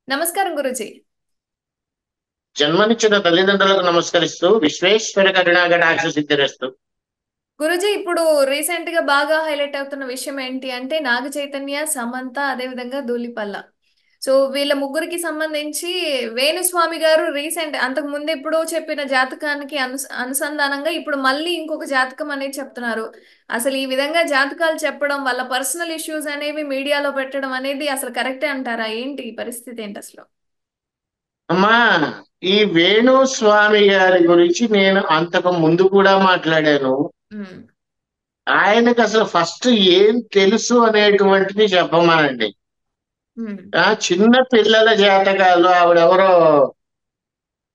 నమస్కారం గురూజీ. జన్మనిచ్చిన తల్లిదండ్రులకు నమస్కరిస్తూ విశ్వేశ్వర కరుణాకటాక్ష సిద్ధిరస్తు. గురూజీ, ఇప్పుడు రీసెంట్ గా బాగా హైలైట్ అవుతున్న విషయం ఏంటి అంటే నాగ చైతన్య, సమంత, అదేవిధంగా ధూళిపల్ల. సో వీళ్ళ ముగ్గురికి సంబంధించి వేణుస్వామి గారు అంతకు ముందు ఎప్పుడో చెప్పిన జాతకానికి అనుసంధానంగా ఇప్పుడు మళ్ళీ ఇంకొక జాతకం అనేది చెప్తున్నారు. అసలు ఈ విధంగా జాతకాలు చెప్పడం వాళ్ళ పర్సనల్ ఇష్యూస్ అనేవి మీడియాలో పెట్టడం అనేది అసలు కరెక్టే అంటారా? ఏంటి ఈ పరిస్థితి ఏంటి అసలు? అమ్మా, ఈ వేణు స్వామి గారి గురించి నేను అంతకు ముందు కూడా మాట్లాడాను. ఉమ్. ఆయనకు అసలు ఫస్ట్ ఏం తెలుసు అనేటువంటిది చెప్పమానండి. ఉమ్. చిన్న పిల్లల జాతకాలు ఆవిడెవరో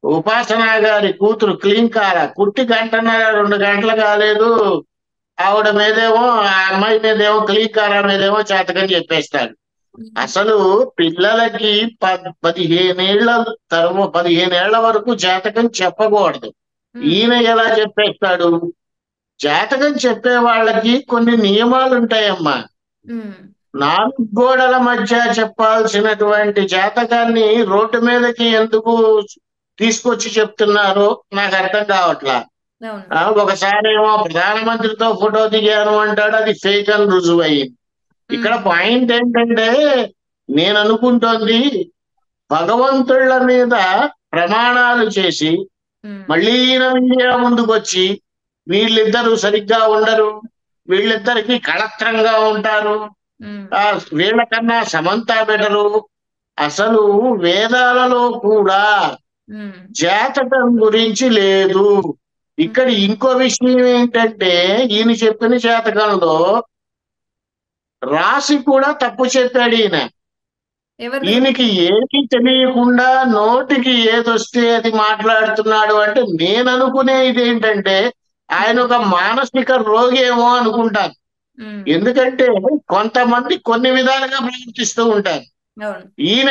ఉపాసన గారి కూతురు క్లీంకార కుట్టి గంటన్నర 2 గంటలు కాలేదు. ఆవిడ మీదేమో ఆ అమ్మాయి మీదేమో క్లీంకార మీదేమో జాతకం చెప్పేస్తాడు. ఉమ్. అసలు పిల్లలకి 15 ఏళ్ల 15 ఏళ్ల వరకు జాతకం చెప్పకూడదు. ఉమ్. ఈయన ఎలా చెప్పేస్తాడు? జాతకం చెప్పే వాళ్ళకి కొన్ని నియమాలు ఉంటాయమ్మా. ఉమ్. 4 గోడల మధ్య చెప్పాల్సినటువంటి జాతకాన్ని రోడ్డు మీదకి ఎందుకు తీసుకొచ్చి చెప్తున్నారో నాకు అర్థం కావట్లా. అవును. ఒకసారి ఏమో ప్రధానమంత్రితో ఫోటో దిగాను అంటాడు, అది ఫేక్ అని రుజువు అయింది. ఇక్కడ ఉమ్. పాయింట్ ఏంటంటే, నేను అనుకుంటోంది భగవంతుళ్ళ మీద ప్రమాణాలు చేసి ఉమ్. మళ్ళీ ఈయన మీడియా ముందుకు వచ్చి వీళ్ళిద్దరూ సరిగ్గా ఉండరు, వీళ్ళిద్దరికి కళత్రంగా ఉంటారు, ఉమ్. ఆ వీళ్ళకన్నా సమంత బెటరు. అసలు వేదాలలో కూడా ఉమ్. జాతకం గురించి లేదు. ఇక్కడ ఉమ్. ఇంకో విషయం ఏంటంటే, ఈయన చెప్పిన జాతకంలో రాసి కూడా తప్పు చెప్పాడు ఈయన. ఎవరిది ఈయనకి గురించి? ఏమీ తెలియకుండా నోటికి ఏదొస్తే అది మాట్లాడుతున్నాడు అంటే నేను అనుకునే ఇదేంటంటే ఆయన ఉమ్. ఒక మానసిక రోగి ఏమో అనుకుంటాను. ఉమ్. ఎందుకంటే కొంతమంది కొన్ని విధాలుగా ప్రవర్తిస్తూ ఉంటారు. అవును. ఈయన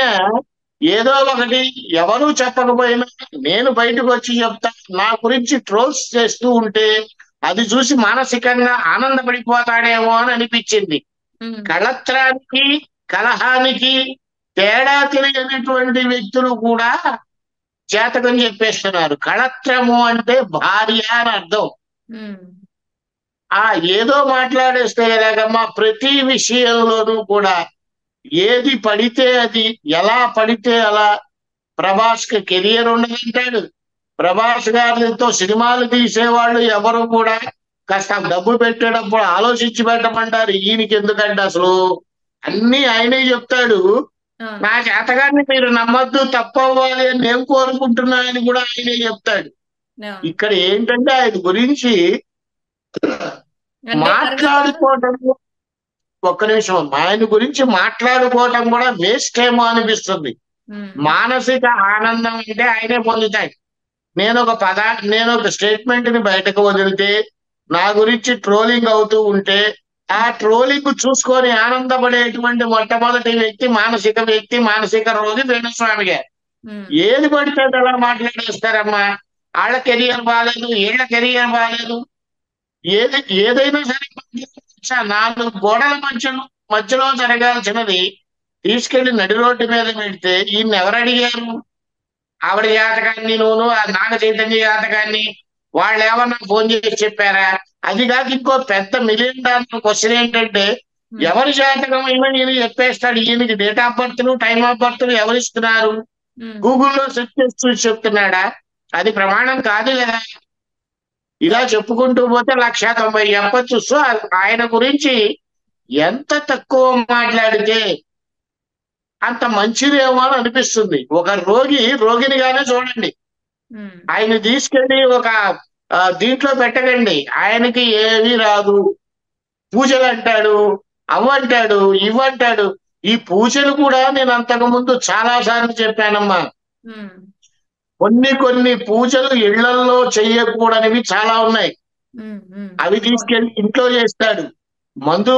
ఏదో ఒకటి ఎవరూ చెప్పకపోయినా నేను బయటకు వచ్చి చెప్తా, నా గురించి ట్రోల్స్ చేస్తూ ఉంటే అది చూసి మానసికంగా ఆనందపడిపోతాడేమో అని అనిపించింది. ఉమ్. కళత్రానికి కలహానికి తేడా తెలియనటువంటి వ్యక్తులు కూడా జాతకం చెప్పేస్తున్నారు. కళత్రము అంటే భార్య అని అర్థం. ఉమ్. ఆ ఏదో మాట్లాడేస్తే ఎలాగమ్మా, ప్రతి విషయంలోనూ కూడా ఏది పడితే అది, ఎలా పడితే అలా. ప్రభాస్ కి కెరియర్ ఉండదంటాడు. ప్రభాస్ గారితో సినిమాలు తీసేవాళ్ళు ఎవరు కూడా కాస్త డబ్బు పెట్టేటప్పుడు ఆలోచించి పెట్టమంటారు. ఈయనకి ఎందుకంటే అసలు అన్ని ఆయనే చెప్తాడు. అవును. నా జాతకాన్ని మీరు నమ్మద్దు, తప్పవ్వాలి అని నేను కోరుకుంటున్నా అని కూడా ఆయనే చెప్తాడు. అవును. ఇక్కడ ఏంటంటే ఆయన గురించి అంటే తరగతులు. మాట్లాడుకోవటం, ఒక్క నిమిషం అమ్మా, ఆయన గురించి మాట్లాడుకోవటం కూడా వేస్ట్ ఏమో అనిపిస్తుంది. ఉమ్. మానసిక ఆనందం అంటే ఆయనే పొందుతాడు. నేను ఒక స్టేట్మెంట్ ని బయటకు వదిలితే నా గురించి ట్రోలింగ్ అవుతూ ఉంటే ఆ ట్రోలింగ్ చూసుకొని ఆనందపడేటువంటి మొట్టమొదటి వ్యక్తి మానసిక రోగి వేణుస్వామి గారు. ఉమ్. ఏది పడితే అది అలా మాట్లాడేస్తారమ్మా. వాళ్ళ కెరియర్ బాగాలేదు, వీళ్ళ కెరియర్ బాగాలేదు. ఏదైనా సరే 4 గోడల మధ్యలో జరగాల్సినది తీసుకెళ్లి నడి రోడ్డు మీద పెడితే ఈయన ఎవరు అడిగారు? ఆవిడ జాతకాన్ని ఆ నాగ చైతన్య జాతకాన్ని వాళ్ళు ఏమన్నా ఫోన్ చేసి చెప్పారా? అది కాక ఇంకో పెద్ద $1,000,000 క్వశ్చన్ ఏంటంటే, ఉమ్. ఎవరి జాతకం అయినా ఈయన చెప్పేస్తాడు. ఈయనకి date of birth time of birth ఎవరు ఇస్తున్నారు? ఉమ్. గూగుల్లో సెర్చ్ చేసి చూసి చెప్తున్నాడా? అది ప్రమాణం కాదు కదా. ఇలా అవును. చెప్పుకుంటూ పోతే 1,90 చెప్పచ్చు. సో ఆయన గురించి ఎంత తక్కువ మాట్లాడితే అంత మంచిదేమో అని అనిపిస్తుంది. ఒక రోగినిగానే చూడండి. ఉమ్. ఆయన తీసుకెళ్లి ఒక దీంట్లో పెట్టకండి. ఆయనకి ఏమీ రాదు. పూజలు అంటాడు, అవ్వంటాడు, ఇవ్వంటాడు. ఈ పూజలు కూడా నేను అంతకు ముందు చాలా సార్లు చెప్పానమ్మా. ఉమ్. కొన్ని పూజలు ఇళ్లల్లో చెయ్యకూడనివి చాలా ఉన్నాయి. ఉమ్. ఉమ్. అవి అవును. తీసుకెళ్లి ఇంట్లో చేస్తాడు. మందు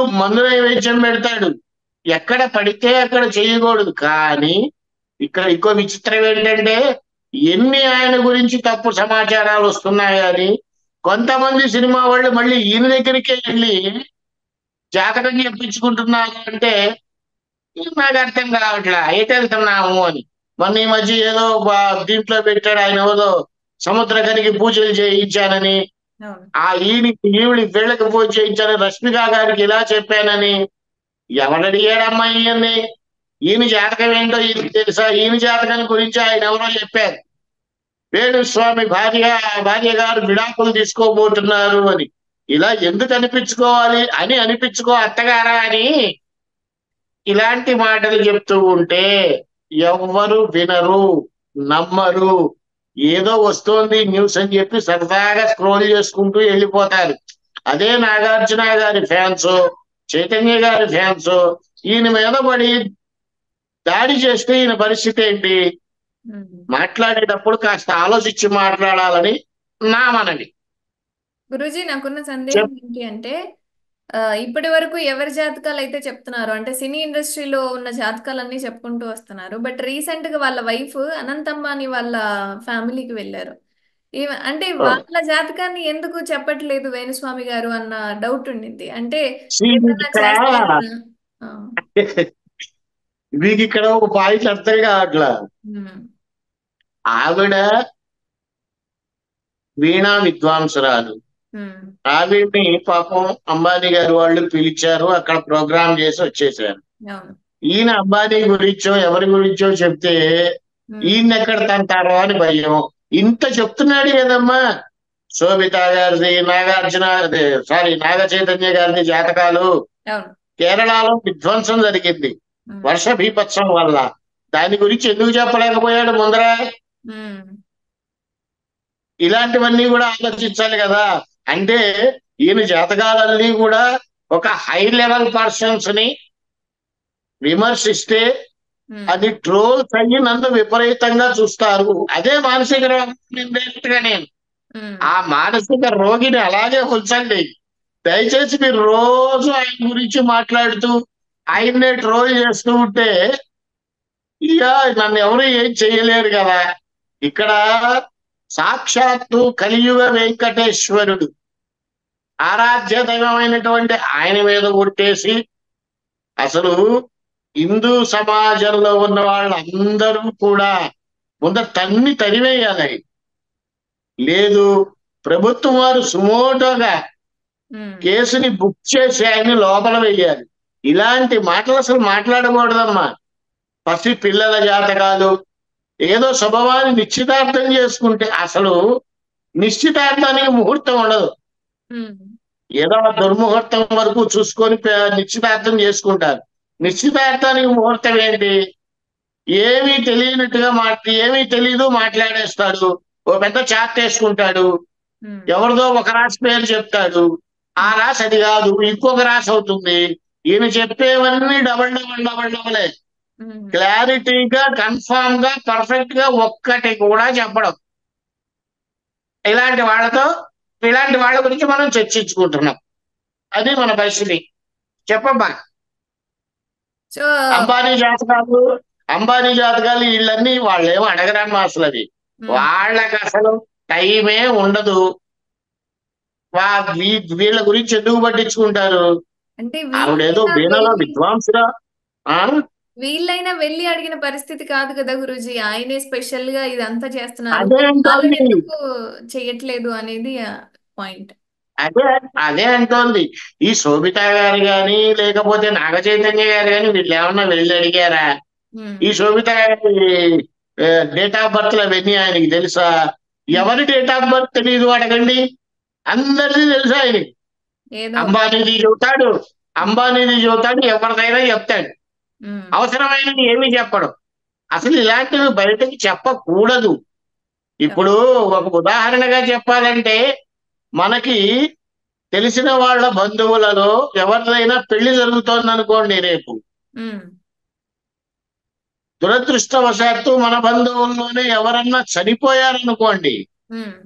నైవేద్యం పెడతాడు. ఎక్కడ పడితే అక్కడ చేయకూడదు. కానీ ఇక్కడ ఇంకో విచిత్రం ఏంటంటే, ఎన్ని ఆయన గురించి తప్పు సమాచారాలు వస్తున్నాయని కొంతమంది సినిమా వాళ్ళు మళ్ళీ ఈయన దగ్గరికే వెళ్ళి జాతకం చెప్పించుకుంటున్నారు అంటే నాకు అర్థం కావట్లా ఎటు వెళ్తున్నాము అని. మొన్న ఈ మధ్య ఏదో దీంట్లో పెట్టాడు, ఆయన ఏదో సముద్రకనికి పూజలు చేయించానని, అవును. వీళ్ళకి పూజ చేయించానని, రష్మిక గారికి ఇలా చెప్పానని. ఎవడడిగాడమ్మా ఈయన్ని? ఈయన జాతకం ఏంటో ఈయనకి తెలుసా? ఈయన జాతకం గురించి ఆయన ఎవరో చెప్పారు, వేణుస్వామి భార్య గారు విడాకులు తీసుకోబోతున్నారు అని. ఇలా ఎందుకు అనిపించుకోవాలి అని అనిపించుకో అత్తగారా అని ఇలాంటి మాటలు చెప్తూ ఉంటే ఎవ్వరు వినరు, నమ్మరు. ఏదో వస్తోంది న్యూస్ అని చెప్పి సరదాగా స్క్రోల్ చేసుకుంటూ వెళ్ళిపోతారు. అదే నాగార్జున గారి ఫ్యాన్స్, చైతన్య గారి ఫ్యాన్స్ ఈయన మీద పడి దాడి చేస్తే ఈయన పరిస్థితి ఏంటి? మాట్లాడేటప్పుడు కాస్త ఆలోచించి మాట్లాడాలని నా మనవి. గురూజీ, నాకున్న సందేహం ఏంటి అంటే, ఇప్పటి వరకు ఎవరి జాతకాలు అయితే చెప్తున్నారు అంటే సినీ ఇండస్ట్రీలో ఉన్న జాతకాలన్నీ చెప్పుకుంటూ వస్తున్నారు. బట్ రీసెంట్ గా వాళ్ళ వైఫ్ అనంత్ అంబానీ వాళ్ళ ఫ్యామిలీకి వెళ్ళారు. అంటే వాళ్ళ జాతకాన్ని ఎందుకు చెప్పట్లేదు వేణుస్వామి గారు అన్న డౌట్ ఉండింది. అంటే ఏదైనా ఇక్కడ చేస్తారా? ఆ, మీకు ఇక్కడ ఒక పాయింట్ అర్థం కావట్లా. ఉమ్, ఆవిడ వీణా విద్వాంసురాలు. ఉమ్, ఆవిడ్ని పాపం అంబానీ గారు వాళ్ళు పిలిచారు, అక్కడ ప్రోగ్రామ్ చేసి వచ్చేసారు. అవును. ఈయన అంబానీ గురించో ఎవరి గురించో చెప్తే ఉమ్, ఈయన ఎక్కడ తంటారో అని భయం. ఇంత చెప్తున్నాడు కదమ్మా. శోభిత గారిది, నాగార్జున నాగ చైతన్య గారిది జాతకాలు అవును. కేరళలో విధ్వంసం జరిగింది ఉమ్, వర్ష బీభత్సం వల్ల. దాని గురించి ఎందుకు చెప్పలేకపోయాడు ముందర? ఉమ్, ఇలాంటివన్నీ కూడా ఆలోచించాలి కదా. అంటే ఈయన జాతకాలన్నీ కూడా ఒక హై లెవెల్ పర్సన్స్ ని విమర్శిస్తే ఉమ్, అది ట్రోల్స్ అయ్యి నన్ను విపరీతంగా చూస్తారు. అదే మానసిక రోగం. ఇండైరెక్ట్ గా నేను ఉమ్, ఆ మానసిక రోగిని అలాగే ఉంచండి. దయచేసి మీరు రోజు ఆయన గురించి మాట్లాడుతూ ఆయన్నే ట్రోల్ చేస్తూ ఉంటే ఇక నన్ను ఎవరు ఏం చేయలేరు కదా. ఇక్కడ సాక్షాత్తు కలియుగ వెంకటేశ్వరుడు ఆరాధ్య దైవమైనటువంటి ఆయన మీద కొట్టేసి అసలు హిందూ సమాజంలో ఉన్న వాళ్ళందరూ కూడా ముందర తరివేయాలి. లేదు, ప్రభుత్వం వారు సుమోటోగా ఉమ్, కేసుని బుక్ చేసి ఆయన్ని లోపల వెయ్యాలి. ఇలాంటి మాటలు అసలు మాట్లాడకూడదమ్మా. పసి పిల్లల జాతకాలు ఏదో శుభవాన్ని నిశ్చితార్థం చేసుకుంటే అసలు నిశ్చితార్థానికి ముహూర్తం ఉండదు. ఉమ్, ఏదో ఆ దుర్ముహూర్తం వరకు చూసుకొని నిశ్చితార్థం చేసుకుంటారు. నిశ్చితార్థానికి ముహూర్తం ఏంటి? ఏమీ తెలియనట్టుగా ఏమీ తెలియదు మాట్లాడేస్తాడు. ఓ పెద్ద చార్ట్ వేసుకుంటాడు, ఉమ్, ఎవరిదో ఒక రాశి పేరు చెప్తాడు. ఆ రాశి అది కాదు, ఇంకొక రాశి అవుతుంది. ఈయన చెప్పేవన్నీ డబల్ డబల్ డబల్ డబలే. ఉమ్. క్లారిటీగా కన్ఫామ్ గా పర్ఫెక్ట్ గా ఒక్కటి కూడా చెప్పడం. ఇలాంటి వాళ్ళతో ఇలాంటి వాళ్ళ గురించి మనం చర్చించుకుంటున్నాం. అది మన పరిస్థితి. చెప్పమ్మా. సో అంబానీ జాతకాలు వీళ్ళన్నీ వాళ్ళేమో అడగరమ్మా అసలు. అది ఉమ్, వాళ్ళకి అసలు టైమే ఉండదు. వీళ్ళ గురించి ఎందుకు పట్టించుకుంటారు? అంటే ఆవిడేదో వీళ్ళైనా వీణలో వెళ్ళి విద్వాంసురా. ఆ వీళ్ళైనా వెళ్ళి అడిగిన పరిస్థితి కాదు కదా గురూజీ. ఆయనే స్పెషల్ గా ఇదంతా చేస్తున్నారు, అదే వాళ్ళు అంటోంది. ఎందుకు చెయ్యట్లేదు అనేది పాయింట్. అదే అదే అంటోంది. ఈ శోభిత గారు గాని లేకపోతే నాగ చైతన్య గారు గాని వీళ్ళు ఏమన్నా వెళ్ళి అడిగారా? ఈ శోభిత గారి డేట్ ఆఫ్ బర్త్ అవన్నీ ఆయనకి తెలుసా? ఎవరి డేట్ ఆఫ్ బర్త్ తెలియదు అడగండి. అందరిది తెలుసు ఆయనకి. ఏదో. అంబానీది చెబుతాడు, ఎవరిదైనా చెప్తాడు. ఉమ్, అవసరమైనది ఏమీ చెప్పడు. అసలు ఇలాంటివి బయటకి చెప్పకూడదు. ఇప్పుడు ఒక ఉదాహరణగా చెప్పాలంటే, మనకి తెలిసిన వాళ్ళ బంధువులలో ఎవరిదైనా పెళ్లి జరుగుతోంది అనుకోండి రేపు. ఉమ్, దురదృష్టవశాత్తు మన బంధువుల్లోనే ఎవరన్నా చనిపోయారనుకోండి, ఉమ్,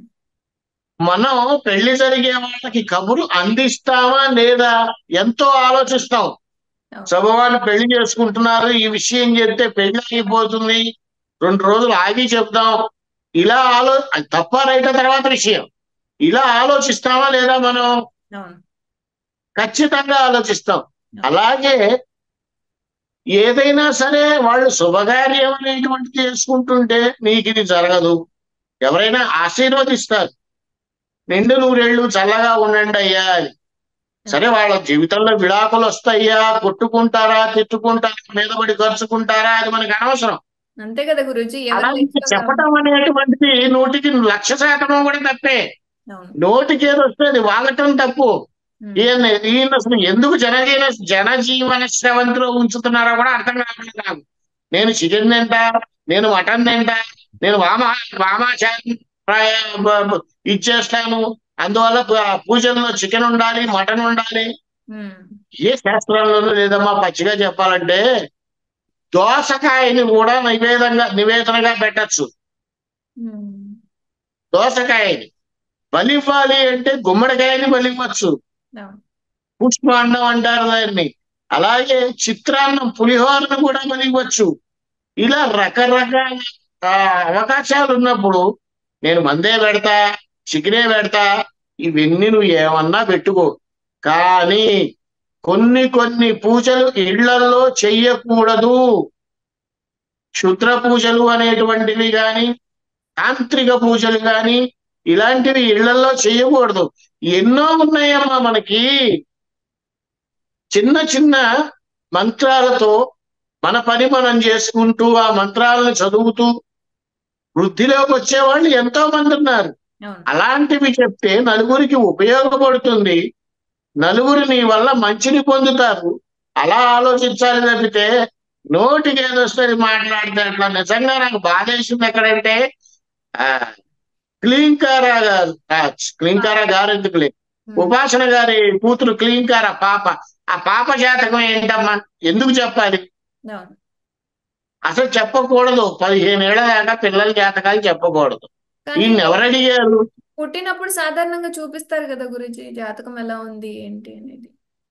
మనం పెళ్లి జరిగే వాళ్ళకి కబురు అందిస్తామా లేదా ఎంతో ఆలోచిస్తాం. అవును. శుభవాళ్ళు పెళ్లి చేసుకుంటున్నారు, ఈ విషయం చెప్తే పెళ్లి అయిపోతుంది, 2 రోజులు ఆగి చెప్దాం. ఇలా అది తప్ప రైట తర్వాత విషయం. ఇలా ఆలోచిస్తామా లేదా మనం? అవును. ఖచ్చితంగా ఆలోచిస్తాం. అవును. అలాగే ఏదైనా సరే వాళ్ళు శుభకార్యం అనేటువంటిది చేసుకుంటుంటే నీకు ఇది జరగదు. ఎవరైనా ఆశీర్వదిస్తారు, నిండు నూరేళ్ళు చల్లగా ఉండండి అయ్యా అని. సరే వాళ్ళ జీవితంలో విడాకులు వస్తాయా, కొట్టుకుంటారా, తిట్టుకుంటారా, మీద పడి ఖర్చుకుంటారా, అది మనకు అనవసరం. అంతే కదా గురూజీ, అలా ఎవరి లైఫ్ లో చెప్పటం అనేటువంటిది 100% కూడా తప్పే. అవును. నోటికి ఏది వస్తే అది వాగటం తప్పు. ఉమ్. ఈయన అసలు ఎందుకు జనజీవన స్రవంతిలో ఉంచుతున్నారో కూడా అర్థం కావట్లేదు నాకు. నేను చికెన్ తింటా, నేను మటన్ తింటా, నేను వామాచారం ఇచ్చేస్తాను, అందువల్ల పూజల్లో చికెన్ ఉండాలి, మటన్ ఉండాలి. ఉమ్. ఏ శాస్త్రాల్లోనూ లేదమ్మా. పచ్చిగా చెప్పాలంటే దోసకాయని కూడా నివేదనగా పెట్టచ్చు. ఉమ్. దోసకాయని బలివ్వాలి అంటే గుమ్మడికాయని బలివ్వచ్చు, అవును. పుష్పాన్నం అంటారు దాన్ని. అలాగే చిత్రాన్నం, పులిహోరను కూడా బలివ్వచ్చు. ఇలా రకరకాల ఆ, అవకాశాలు ఉన్నప్పుడు నేను మందే పెడతా, చికెనే పెడతా, ఇవన్నీ నువ్వు ఏమన్నా పెట్టుకో. కానీ కొన్ని కొన్ని పూజలు ఇళ్లలో చెయ్యకూడదు. క్షుద్ర పూజలు అనేటువంటివి కానీ, తాంత్రిక పూజలు కానీ, ఇలాంటివి ఇళ్లలో చేయకూడదు. ఎన్నో ఉన్నాయమ్మా మనకి. చిన్న చిన్న మంత్రాలతో మన పని మనం చేసుకుంటూ ఆ మంత్రాలను చదువుతూ వృద్ధిలోకి వచ్చేవాళ్ళు ఎంతో మంది ఉన్నారు. అవును. అలాంటివి చెప్తే నలుగురికి ఉపయోగపడుతుంది, నలుగురు నీ వల్ల మంచిని పొందుతారు. అలా ఆలోచించాలి తప్పితే నోటికి ఏదొస్తుంది మాట్లాడితే అట్లా. నిజంగా నాకు బాధేసింది ఎక్కడంటే ఆ క్లీంకారా గారు ఎందుకులే, ఉమ్. ఉపాసన గారి కూతురు క్లీంకార పాప. ఆ పాప జాతకం ఏంటమ్మా, ఎందుకు చెప్పాలి? అవును. అసలు చెప్పకూడదు. 15 ఏళ్ల దాకా పిల్లల జాతకాలు చెప్పకూడదు. కానీ ఈయన ఎవరు అడిగారు? పుట్టినప్పుడు సాధారణంగా చూపిస్తారు కదా గురూజీ, జాతకం ఎలా ఉంది ఏంటి అనేది.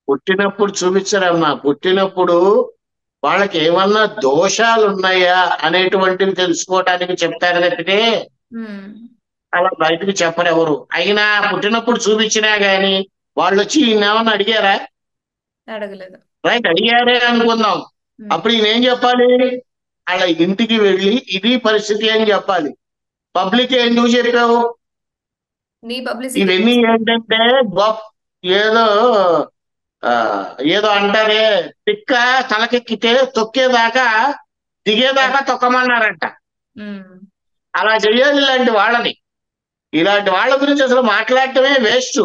పుట్టినప్పుడు చూపించరమ్మా. పుట్టినప్పుడు వాళ్ళకి ఏమన్నా దోషాలు ఉన్నాయా అనేటువంటివి తెలుసుకోవటానికి చెప్తారు తప్పితే ఉమ్. అలా బయటకు చెప్పరు ఎవరు. అయినా పుట్టినప్పుడు చూపించినా గాని వాళ్ళు వచ్చి ఈయన ఏమన్నా అడిగారా? అడగలేదు. రైట్, అడిగారే అనుకుందాం. ఉమ్. అప్పుడు ఈయన ఏం చెప్పాలి? వాళ్ళ ఇంటికి వెళ్ళి ఇది పరిస్థితి అని చెప్పాలి. పబ్లిక్ ఎందుకు చెప్పావు? నీ పబ్లిసిటీ ఇవన్నీ కోసం. ఏంటంటే గొప్ప ఏదో ఆ ఏదో అంటారే, పిక్క తలకెక్కితే తొక్కేదాకా దిగేదాకా తొక్కమన్నారంట. ఉమ్. అలా చెయ్యాలి ఇలాంటి వాళ్ళని. ఇలాంటి వాళ్ళ గురించి అసలు మాట్లాడటమే వేస్ట్.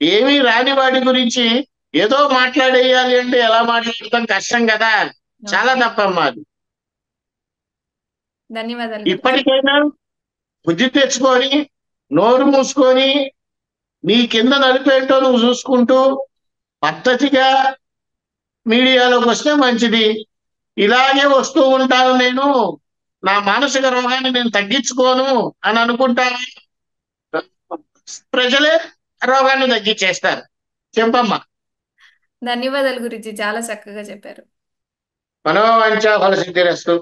ఏమీ రాని వాడి గురించి ఏదో మాట్లాడేయాలి అంటే ఎలా మాట్లాడటం కష్టం కదా. చాలా తప్పమ్మా అది. ధన్యవాదాలు గురూజీ. ఇప్పటికైనా బుద్ధి తెచ్చుకొని నోరు మూసుకొని నీ కింద నలిపేంటో నువ్వు చూసుకుంటూ పద్ధతిగా మీడియాలోకి వస్తే మంచిది. ఇలాగే వస్తూ ఉంటాను నేను, నా మానసిక రోగాన్ని నేను తగ్గించుకోను అని అనుకుంటాను, ప్రజలే రోగాన్ని తగ్గించేస్తారు. చెప్పమ్మా. ధన్యవాదాలు గురూజీ, చాలా చక్కగా చెప్పారు. మనోవాంఛా ఫలసిద్ధిరస్తు.